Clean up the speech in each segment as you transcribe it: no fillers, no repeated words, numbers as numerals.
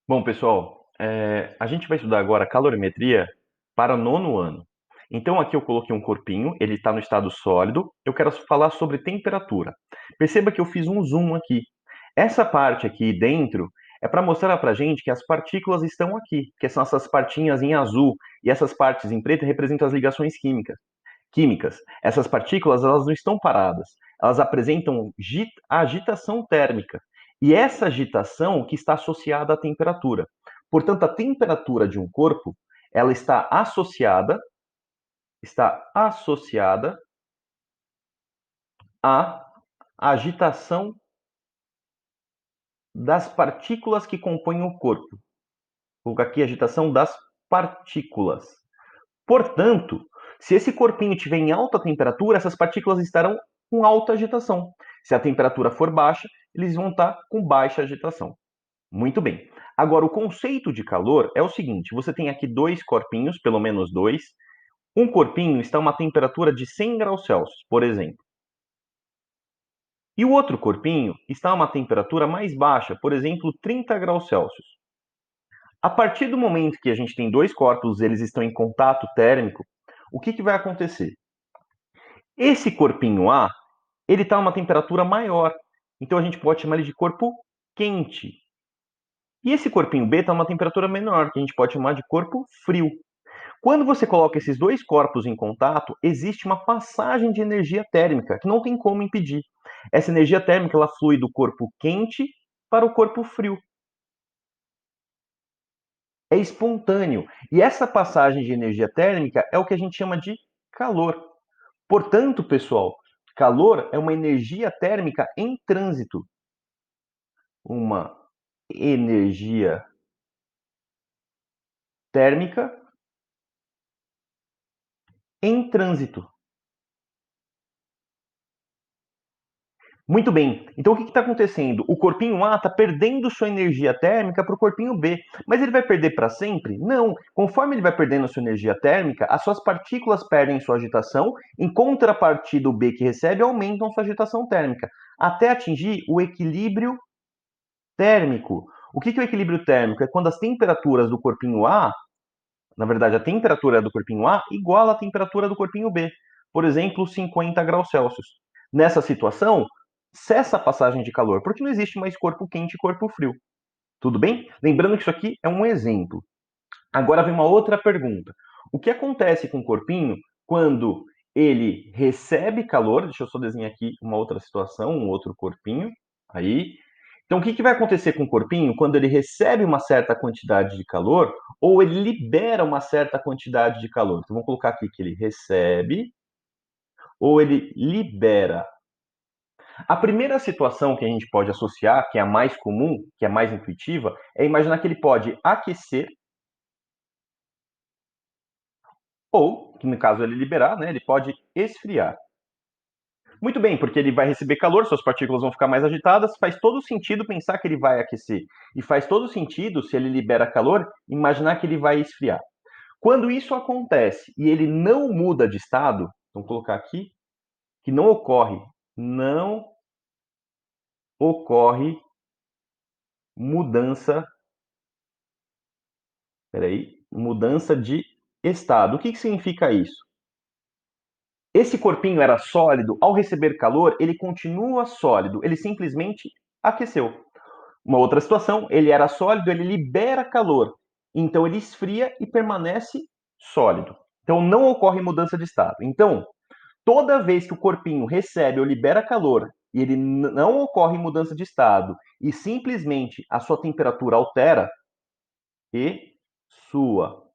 Bom, pessoal, a gente vai estudar agora calorimetria para o nono ano. Então, aqui eu coloquei um corpinho, ele está no estado sólido. Eu quero falar sobre temperatura. Perceba que eu fiz um zoom aqui. Essa parte aqui dentro é para mostrar para a gente que as partículas estão aqui, que são essas partinhas em azul, e essas partes em preto representam as ligações químicas. Essas partículas elas não estão paradas, elas apresentam agitação térmica. E essa agitação que está associada à temperatura. Portanto, a temperatura de um corpo ela está associada à agitação das partículas que compõem o corpo. Vou colocar aqui a agitação das partículas. Portanto, se esse corpinho estiver em alta temperatura, essas partículas estarão com alta agitação. Se a temperatura for baixa, eles vão estar com baixa agitação. Muito bem. Agora, o conceito de calor é o seguinte: você tem aqui dois corpinhos, pelo menos dois. Um corpinho está a uma temperatura de 100 graus Celsius, por exemplo. E o outro corpinho está a uma temperatura mais baixa, por exemplo, 30 graus Celsius. A partir do momento que a gente tem dois corpos, eles estão em contato térmico, o que vai acontecer? Esse corpinho A, ele está a uma temperatura maior, então a gente pode chamar ele de corpo quente. E esse corpinho B está a uma temperatura menor, que a gente pode chamar de corpo frio. Quando você coloca esses dois corpos em contato, existe uma passagem de energia térmica que não tem como impedir. Essa energia térmica ela flui do corpo quente para o corpo frio. É espontâneo. E essa passagem de energia térmica é o que a gente chama de calor. Portanto, pessoal, calor é uma energia térmica em trânsito. Uma energia térmica em trânsito. Muito bem. Então o que está acontecendo? O corpinho A está perdendo sua energia térmica para o corpinho B. Mas ele vai perder para sempre? Não. Conforme ele vai perdendo a sua energia térmica, as suas partículas perdem sua agitação, em contrapartida, o B que recebe aumentam sua agitação térmica, até atingir o equilíbrio térmico. O que é o equilíbrio térmico? É quando as temperaturas do corpinho A, na verdade, a temperatura do corpinho A iguala a temperatura do corpinho B. Por exemplo, 50 graus Celsius. Nessa situação, cessa a passagem de calor, porque não existe mais corpo quente e corpo frio. Tudo bem? Lembrando que isso aqui é um exemplo. Agora vem uma outra pergunta. O que acontece com o corpinho quando ele recebe calor? Deixa eu só desenhar aqui uma outra situação, um outro corpinho. Aí. Então, o que vai acontecer com o corpinho quando ele recebe uma certa quantidade de calor ou ele libera uma certa quantidade de calor? Então, vamos colocar aqui que ele recebe ou ele libera. A primeira situação que a gente pode associar, que é a mais comum, que é a mais intuitiva, é imaginar que ele pode aquecer ou, que no caso ele liberar, né, ele pode esfriar. Muito bem, porque ele vai receber calor, suas partículas vão ficar mais agitadas, faz todo sentido pensar que ele vai aquecer. E faz todo sentido, se ele libera calor, imaginar que ele vai esfriar. Quando isso acontece e ele não muda de estado, vamos colocar aqui, que não ocorre mudança, mudança de estado. O que significa isso? Esse corpinho era sólido, ao receber calor, ele continua sólido, ele simplesmente aqueceu. Uma outra situação, ele era sólido, ele libera calor, então ele esfria e permanece sólido. Então não ocorre mudança de estado. Então, toda vez que o corpinho recebe ou libera calor e ele não ocorre mudança de estado e simplesmente a sua temperatura altera e sua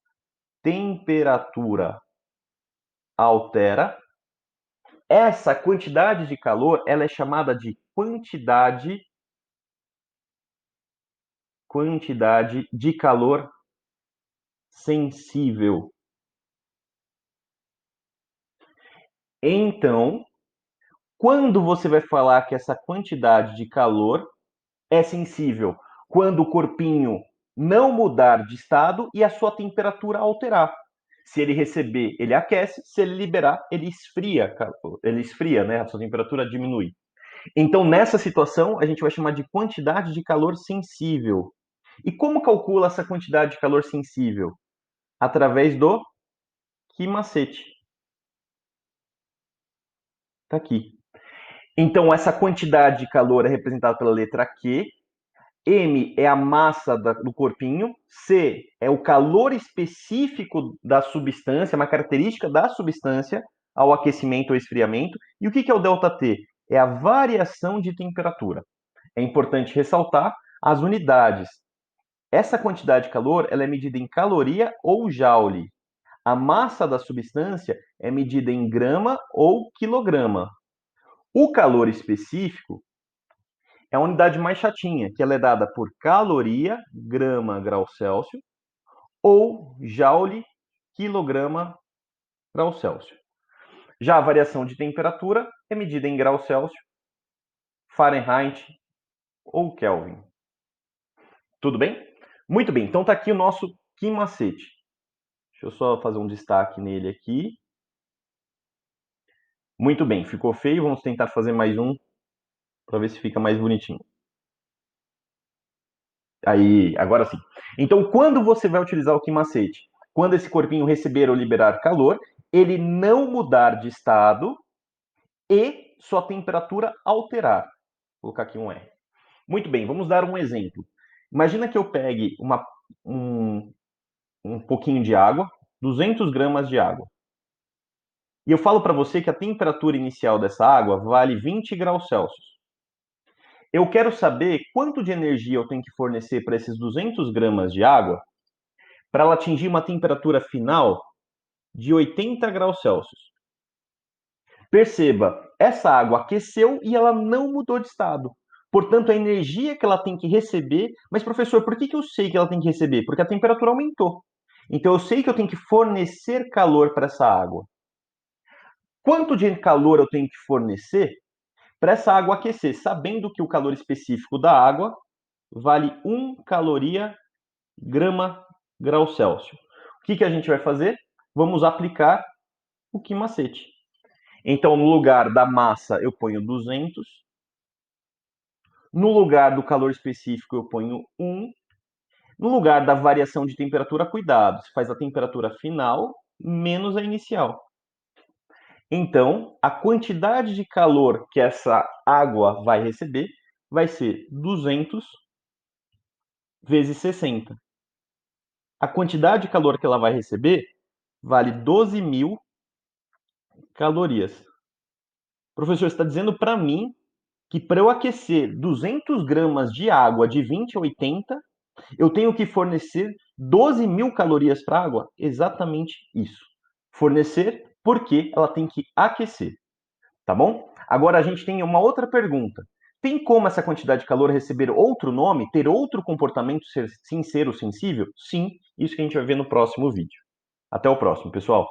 temperatura altera, essa quantidade de calor ela é chamada de quantidade de calor sensível. Então, quando você vai falar que essa quantidade de calor é sensível? Quando o corpinho não mudar de estado e a sua temperatura alterar. Se ele receber, ele aquece, se ele liberar, ele esfria, né? A sua temperatura diminui. Então, nessa situação, a gente vai chamar de quantidade de calor sensível. E como calcula essa quantidade de calor sensível? Através do que macete. Está aqui. Então, essa quantidade de calor é representada pela letra Q. M é a massa do corpinho. C é o calor específico da substância, uma característica da substância ao aquecimento ou esfriamento. E o que é o ΔT? É a variação de temperatura. É importante ressaltar as unidades. Essa quantidade de calor ela é medida em caloria ou joule. A massa da substância é medida em grama ou quilograma. O calor específico é a unidade mais chatinha, que ela é dada por caloria, grama, grau Celsius, ou joule, quilograma, grau Celsius. Já a variação de temperatura é medida em grau Celsius, Fahrenheit ou Kelvin. Tudo bem? Muito bem, então está aqui o nosso Kim macete. Deixa eu só fazer um destaque nele aqui. Muito bem, ficou feio, vamos tentar fazer mais um para ver se fica mais bonitinho. Aí, agora sim. Então, quando você vai utilizar o quimacete? Quando esse corpinho receber ou liberar calor, ele não mudar de estado e sua temperatura alterar. Vou colocar aqui um R. Muito bem, vamos dar um exemplo. Imagina que eu pegue um pouquinho de água, 200 gramas de água. E eu falo para você que a temperatura inicial dessa água vale 20 graus Celsius. Eu quero saber quanto de energia eu tenho que fornecer para esses 200 gramas de água para ela atingir uma temperatura final de 80 graus Celsius. Perceba, essa água aqueceu e ela não mudou de estado. Portanto, a energia que ela tem que receber. Mas, professor, por que eu sei que ela tem que receber? Porque a temperatura aumentou. Então, eu sei que eu tenho que fornecer calor para essa água. Quanto de calor eu tenho que fornecer para essa água aquecer? Sabendo que o calor específico da água vale 1 caloria grama grau Celsius. O que a gente vai fazer? Vamos aplicar o que macete. Então, no lugar da massa, eu ponho 200. No lugar do calor específico, eu ponho 1. No lugar da variação de temperatura, cuidado, você faz a temperatura final menos a inicial. Então, a quantidade de calor que essa água vai receber vai ser 200 vezes 60. A quantidade de calor que ela vai receber vale 12.000 calorias. Professor, você está dizendo para mim que para eu aquecer 200 gramas de água de 20 a 80, eu tenho que fornecer 12.000 calorias para a água? Exatamente isso. Fornecer porque ela tem que aquecer, tá bom? Agora a gente tem uma outra pergunta. Tem como essa quantidade de calor receber outro nome, ter outro comportamento sem ser o sensível? Sim, isso que a gente vai ver no próximo vídeo. Até o próximo, pessoal.